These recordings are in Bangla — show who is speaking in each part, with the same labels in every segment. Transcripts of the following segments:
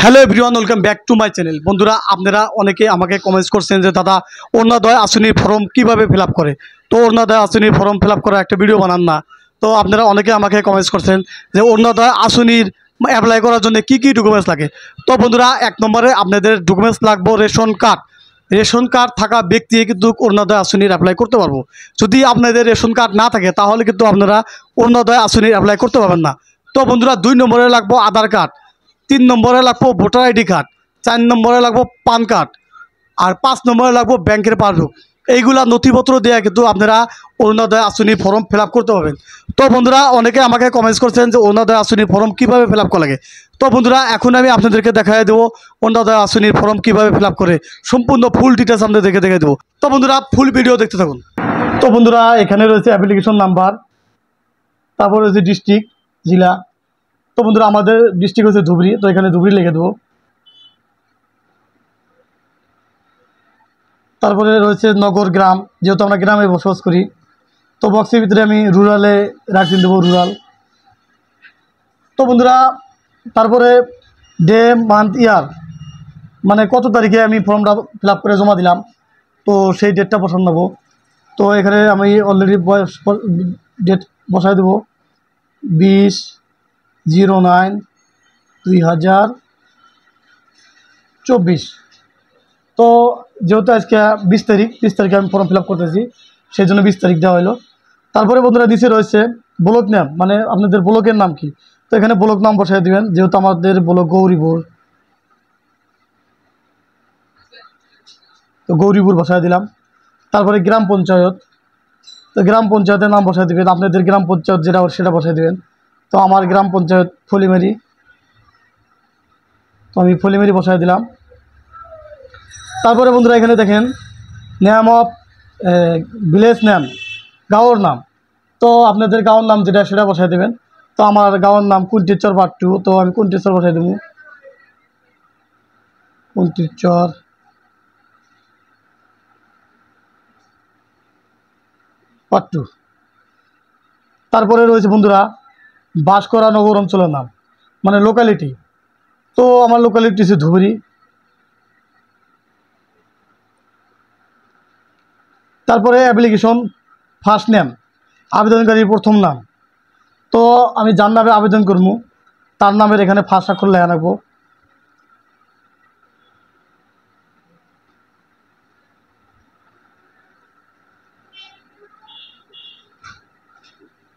Speaker 1: Hello everyone, welcome back to my channel. বন্ধুরা, আপনারা অনেকে আমাকে কমেন্টস করছেন যে দাদা অরুণোদয় আসনির ফর্ম কিভাবে ফিল আপ করে। তো অরুণোদয় আসনির ফর্ম ফিল আপ করা একটা ভিডিও বানান না। তো আপনারা অনেকে আমাকে কমেন্টস করছেন যে অরুণোদয় আসনির অ্যাপ্লাই করার জন্য কি কি ডকুমেন্টস লাগে। তো বন্ধুরা, 1 নম্বরে আপনাদের ডকুমেন্টস লাগবে রেশন কার্ড। রেশন কার্ড থাকা ব্যক্তি কিন্তু অরুণোদয় আসনির অ্যাপ্লাই করতে পারবো। যদি আপনাদের রেশন কার্ড না থাকে তাহলে কিন্তু আপনারা অরুণোদয় আসনির অ্যাপ্লাই করতে পারবেন না। তো বন্ধুরা, 2 নম্বরে লাগবে আধার কার্ড, 3 নম্বরে লাগবো ভোটার আইডি কার্ড, 4 নম্বরে লাগবো পান কার্ড, আর 5 নম্বরে লাগবো ব্যাংকের পাসবুক। এইগুলা নথিপত্র দিয়ে কিন্তু আপনারা অরুণোদয় আসনির ফর্ম ফিল আপ করতে পারবেন। তো বন্ধুরা, অনেকে আমাকে কমেন্টস করছেন যে অরুণোদয় আসনির ফর্ম কীভাবে ফিল আপ করা লাগে। তো বন্ধুরা, এখন আমি আপনাদেরকে দেখাই দেবো অরুণোদয় আসনির ফর্ম কীভাবে ফিল আপ করে, সম্পূর্ণ ফুল ডিটেলস আপনাদেরকে দেখে দেবো। তো বন্ধুরা, ফুল ভিডিও দেখতে থাকুন। তো বন্ধুরা, এখানে রয়েছে অ্যাপ্লিকেশন নাম্বার, তারপর রয়েছে ডিস্ট্রিক্ট, জেলা। তো বন্ধুরা, আমাদের ডিস্ট্রিক্ট হচ্ছে ধুবড়ি, তো এখানে ধুবড়ি লিখে দেবো। তারপরে রয়েছে নগর, গ্রাম, যেহেতু আমরা গ্রামে বসবাস করি। তো বক্সের ভিতরে আমি রুরালে রাখতে দেবো, রুরাল। তো বন্ধুরা, তারপরে ডে, মান্থ, ইয়ার, মানে কত তারিখে আমি ফর্মটা ফিল আপ করে জমা দিলাম, তো সেই ডেটটা বসান নেবো। তো এখানে আমি অলরেডি বয়স ডেট বসাই দেবো, 20/09/2024। তো যেহেতু আজকে 20 তারিখ, 30 তারিখে আমি ফর্ম ফিল আপ করতেছি, সেই জন্য 20 তারিখ দেওয়া হলো। তারপরে বন্ধুরা, নিচে রয়েছে ব্লক নাম, মানে আপনাদের ব্লকের নাম কি। তো এখানে ব্লক নাম বসাই দেবেন, যেহেতু আমাদের ব্লক গৌরীপুর, তো গৌরীপুর বসাই দিলাম। তারপরে গ্রাম পঞ্চায়েত, তো গ্রাম পঞ্চায়েতের নাম বসাই দেবেন, আপনাদের গ্রাম পঞ্চায়েত যেটা সেটা বসাই দেবেন। তো আমার গ্রাম পঞ্চায়েত ফলিমারি, তো আমি ফলিমারি বসাই দিলাম। তারপরে বন্ধুরা, এখানে দেখেন নেম অফ ভিলেজ নেম, গাঁওর নাম। তো আপনাদের গাঁওর নাম যেটা সেটা বসাই দেবেন। তো আমার গাঁওর নাম কুন্টিচর পার্ট 2, তো আমি কুন্টিচর বসাই দেবো, কুন্টিচর পার্ট 2। তারপরে রয়েছে বন্ধুরা বাস করা নগর অঞ্চলের নাম, মানে লোকালিটি। তো আমার লোকালিটি হচ্ছে ধুবড়ি। তারপরে অ্যাপ্লিকেশন ফার্স্ট নেম, আবেদনকারীর প্রথম নাম। তো আমি যার নামে আবেদন করবো তার নামের এখানে ফার্স্ট অক্ষর লেখা রাখবো।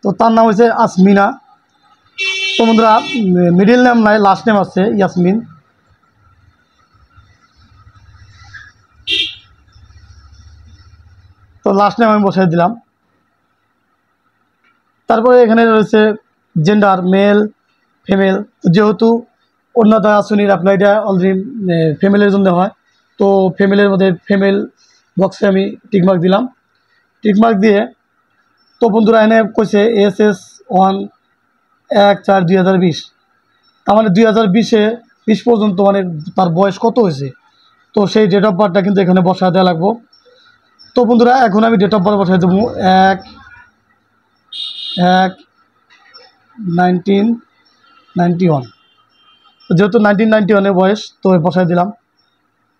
Speaker 1: তো তার নাম হচ্ছে আসমিনা। তো বন্ধুরা, মিডিল নেম নাই, লাস্ট নেম আছে ইয়াসমিন। তো লাস্ট নেম আমি বসাই দিলাম। তারপরে এখানে রয়েছে জেন্ডার, মেল, ফিমেল। যেহেতু অরুণোদয় আসনির অ্যাপ্লাইটা অলরেডি ফিমেলের জন্য হয়, তো ফিমেলের মধ্যে ফিমেল বক্সে আমি টিকমার্ক দিলাম। টিকমার্ক দিয়ে, তো বন্ধুরা এনে কইছে SS1/1/4/2020, তার মানে 2020 পর্যন্ত, মানে তার বয়স কত হয়েছে, তো সেই ডেট অফ বার্থটা কিন্তু এখানে বসায় দেওয়া লাগবো। তো বন্ধুরা, এখন আমি ডেট অফ বার্থ বসাই দেবো 1/1/1991। যেহেতু 1991 বয়স, তো বসাই দিলাম।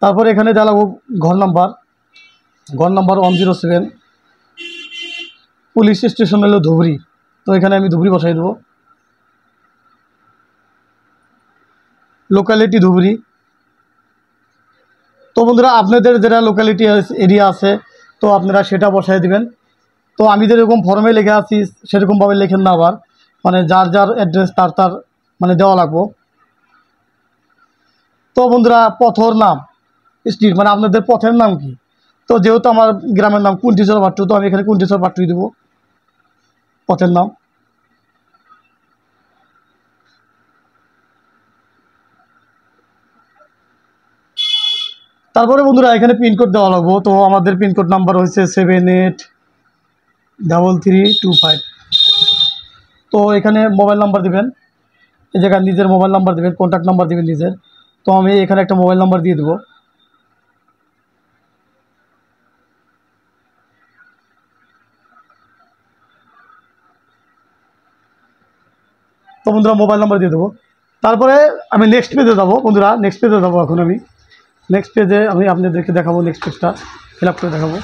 Speaker 1: তারপরে এখানে দেওয়া লাগবো ঘর নাম্বার, ঘর নাম্বার 107। পুলিশ স্টেশন হলো ধুবড়ি, তো এখানে আমি ধুবড়ি বসাই দেবো। লোকালিটি ধুবড়ি। তো বন্ধুরা, আপনাদের যেটা লোকালিটি এরিয়া আছে, তো আপনারা সেটা বসাই দিবেন। তো আমি যেরকম ফর্মে লিখে আছি সেরকমভাবে লেখেন না আবার, মানে যার যার অ্যাড্রেস তার তার মানে দেওয়া লাগবো। তো বন্ধুরা, পথর নাম, স্ট্রিট, মানে আপনাদের পথের নাম কি। তো যেহেতু আমার গ্রামের নাম কুন্টিচর পাট্টু, তো আমি এখানে কুন্টিচর পাট্টুই দেবো পথের নাম। তারপরে বন্ধুরা, এখানে পিনকোড দেওয়া লাগবো। তো আমাদের পিনকোড নাম্বার হচ্ছে 783325। তো এখানে মোবাইল নাম্বার দেবেন, এই জায়গায় নিজের মোবাইল নাম্বার দেবেন, কন্ট্যাক্ট নাম্বার দেবেন নিজের। তো আমি এখানে একটা মোবাইল নাম্বার দিয়ে দেবো। তো বন্ধুরা, মোবাইল নাম্বার দিয়ে দেবো। তারপরে আমি নেক্সট পেজে যাব বন্ধুরা, নেক্সট পেজে যাব। এখন আমি নেক্সট পেজে আমি আপনাদেরকে দেখাবো, নেক্সট পেজটা ফিল আপ করে দেখাবো।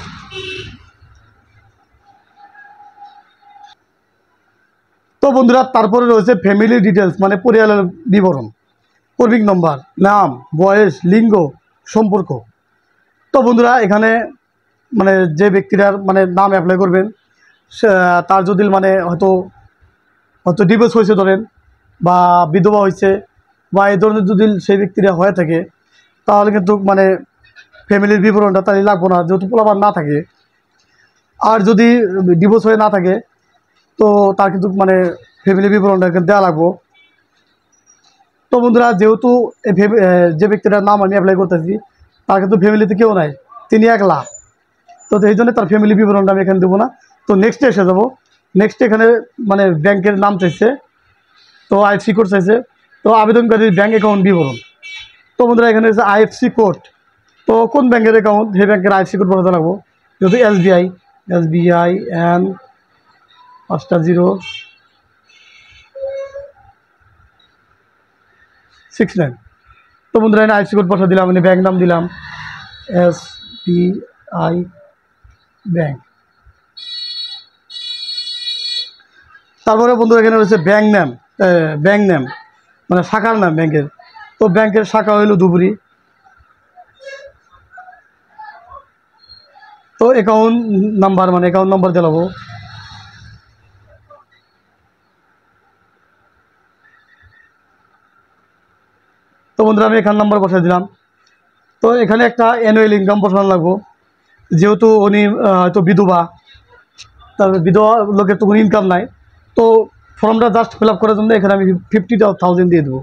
Speaker 1: তো বন্ধুরা তারপরে রয়েছে ফ্যামিলি ডিটেলস, মানে পরিবারের বিবরণ, কর্মিক নম্বর, নাম, বয়স, লিঙ্গ, সম্পর্ক। তো বন্ধুরা এখানে মানে যে ব্যক্তিটার মানে নাম অ্যাপ্লাই করবেন তার যদি মানে হয়তো হয়তো ডিভোর্স হয়েছে ধরেন, বা বিধবা হয়েছে, বা এই ধরনের যদি সেই ব্যক্তিরা হয়ে থাকে, তাহলে কিন্তু মানে ফ্যামিলির বিবরণটা তাহলে লাগবো না, যেহেতু পোলাপান না থাকে। আর যদি ডিভোর্স হয়ে না থাকে তো তার কিন্তু মানে ফ্যামিলি বিবরণটা দেওয়া লাগবো। তো বন্ধুরা যেহেতু যে ব্যক্তিটার নাম আমি অ্যাপ্লাই করতেছি তার কিন্তু ফ্যামিলিতে কেউ নাই, তিনি একলা, তো এই জন্য তার ফ্যামিলি বিবরণটা আমি এখানে দেবো না। তো নেক্সটে এসে যাবো। নেক্সট এখানে মানে ব্যাংকের নাম চাইছে, তো আইএফসি কোড চাইছে, তো আবেদনকারীর ব্যাঙ্ক অ্যাকাউন্ট বিবরণ। তো বন্ধুরা এখানে হচ্ছে আইএফসি কোড, তো কোন ব্যাংকের অ্যাকাউন্ট সেই ব্যাংকের আইএফসি কোড বসাতে লাগবো। যেহেতু এসবিআই এন 5069। তো বন্ধুরা এখানে আইএফসি কোড বসা দিলাম, ব্যাংক নাম দিলাম এসবিআই ব্যাংক। তারপরে বন্ধুরা এখানে রয়েছে ব্যাংক নেম মানে শাখার নাম ব্যাংকের। তো ব্যাংকের শাখা হইল ধুবুরি। তো অ্যাকাউন্ট নাম্বার মানে অ্যাকাউন্ট নাম্বার দিলাবো। তো বন্ধুরা আমি অ্যাকাউন্ট নাম্বার বসাই দিলাম। তো এখানে একটা অ্যানুয়াল ইনকাম বসানো লাগবো, যেহেতু উনি হয়তো বিধবা, তার বিধবা লোকের তো কোনো ইনকাম নাই। তো ফর্মটা জাস্ট ফিল আপ করার জন্য এখানে আমি 50,000 দিয়ে দেবো,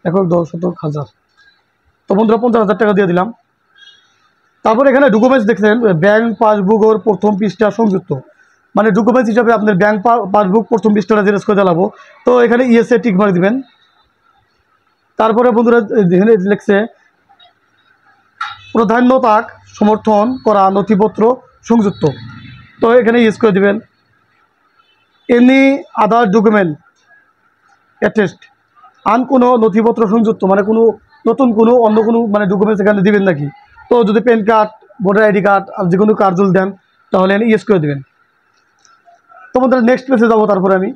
Speaker 1: 1,10,000। তো বন্ধুরা 50,000 টাকা দিয়ে দিলাম। তারপর এখানে ডকুমেন্টস দেখছেন, ব্যাংক পাসবুক ওর প্রথম পৃষ্ঠা সংযুক্ত, মানে ডকুমেন্টস হিসাবে আপনার ব্যাংক পাসবুক প্রথম পৃষ্ঠাটা জেরক্স করে চালাবো। তো এখানে ইএসএ টিক মার্ক দিবেন। তারপরে বন্ধুরা এখানে লিখছে প্রাধান্যতাক সমর্থন করা নথিপত্র সংযুক্ত, তো এখানে ইউজ করে দিবেন। এনি আদার ডকুমেন্ট অ্যাটেস্ট, আন কোনো নথিপত্র সংযুক্ত মানে কোনো নতুন কোনো অন্য কোনো মানে ডকুমেন্টস এখানে দিবেন নাকি। তো যদি PAN card, voter ID card আর যে কোনো কার্ড যদি দেন তাহলে এখানে ইউজ করে দেবেন। তো বন্ধুরা নেক্সট পেজে যাবো। তারপরে আমি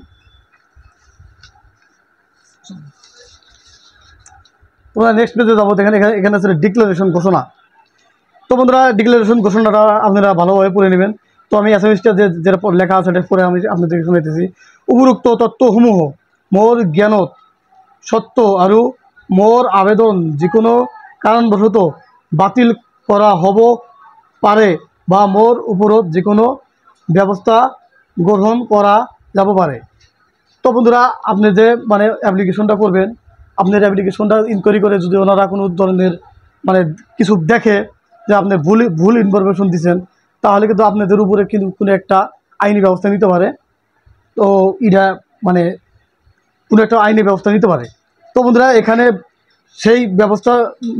Speaker 1: তোমরা নেক্সট পেজে যাবো। এখানে এখানে আছে ডিক্লারেশন ঘোষণা। তো বন্ধুরা ডিক্লারেশন ঘোষণাটা আপনারা ভালোভাবে পড়ে নেবেন। তো আমি এসএমএসটা যেটা লেখা আছে সেটা পড়ে আমি আপনাদেরকে শুনাইতেছি। উপরোক্ত তথ্যসমূহ মোর জ্ঞানত সত্য আৰু মোর আবেদন যিকোনো কারণবশত বাতিল করা হব পারে বা মোর উপরত যিকোনো ব্যবস্থা গ্রহণ করা যাব পারে। তো বন্ধুরা আপনি যে মানে অ্যাপ্লিকেশনটা করবেন, আপনার অ্যাপ্লিকেশনটা ইনকোয়ারি করে যদি ওনারা কোনো ধরনের মানে কিছু দেখে যে আপনি ভুল ইনফরমেশন দিচ্ছেন, তাহলে কিন্তু আপনাদের উপরে কিন্তু কোনো একটা আইনি ব্যবস্থা নিতে পারে। তো এটা মানে কোনো একটা আইনি ব্যবস্থা নিতে পারে। তো বন্ধুরা এখানে সেই ব্যবস্থা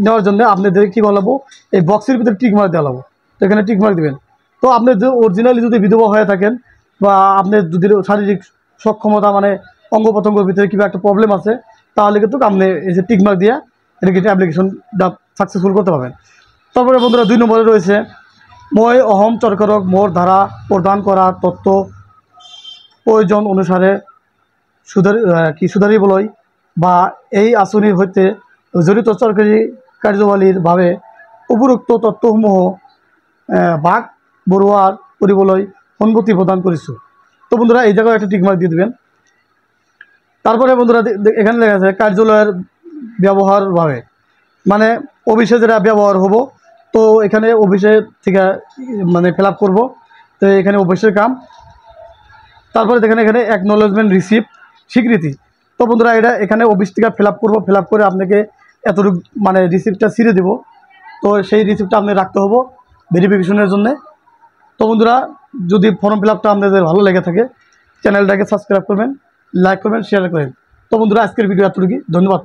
Speaker 1: নেওয়ার জন্য আপনাদের কী বলাবো, এই বক্সের ভিতরে টিক মার্ক দেওয়া লাগবো। তো এখানে টিক মার্ক দেবেন। তো আপনি যে অরিজিনালি যদি বিধবা হয়ে থাকেন বা আপনার যদি শারীরিক সক্ষমতা মানে অঙ্গ প্রত্যঙ্গের ভিতরে কিংবা একটা প্রবলেম আছে, তাহলে কিন্তু আপনি এই যে টিক মার্ক দিয়ে এটাকে অ্যাপ্লিকেশনটা সাকসেসফুল করতে পারবেন। তারপরে বন্ধুরা 2 নম্বরে রয়েছে মই অহম চরকারক মোর ধারা প্রদান করা তথ্য প্রয়োজন অনুসারে সুধারিবলৈ বা এই আঁচনির হইতে জড়িত সরকারি কার্যাবলীর ভাবে উপরোক্ত তথ্যসমূহ ভাগ বড়োয়ার কৰিবলৈ অনুমতি প্রদান করেছো। তো বন্ধুরা এই জায়গায় একটা টিকমার্ক দিয়ে দেবেন। তারপরে বন্ধুরা এখানে লেখা আছে কার্যালয়ের ব্যবহার ভাবে, মানে অফিসে যেটা ব্যবহার হবো, তো এখানে অফিসে থেকে মানে ফিল আপ করবো। তো এখানে অফিসের কাম। তারপরে দেখেন এখানে অ্যাকনোলেজমেন্ট রিসিপ্ট স্বীকৃতি। তো বন্ধুরা এটা এখানে অফিস থেকে ফিল আপ করবো, ফিল আপ করে আপনাকে এতটুকু মানে রিসিপ্টটা ছিঁড়ে দেবো। তো সেই রিসিপ্টটা আপনি রাখতে হবো ভেরিফিকেশনের জন্য। তো বন্ধুরা যদি ফর্ম ফিল আপটা আপনাদের ভালো লেগে থাকে চ্যানেলটাকে সাবস্ক্রাইব করবেন, লাইক করবেন, শেয়ার করবেন। তো বন্ধুরা আজকের ভিডিও এতটুকুই, ধন্যবাদ।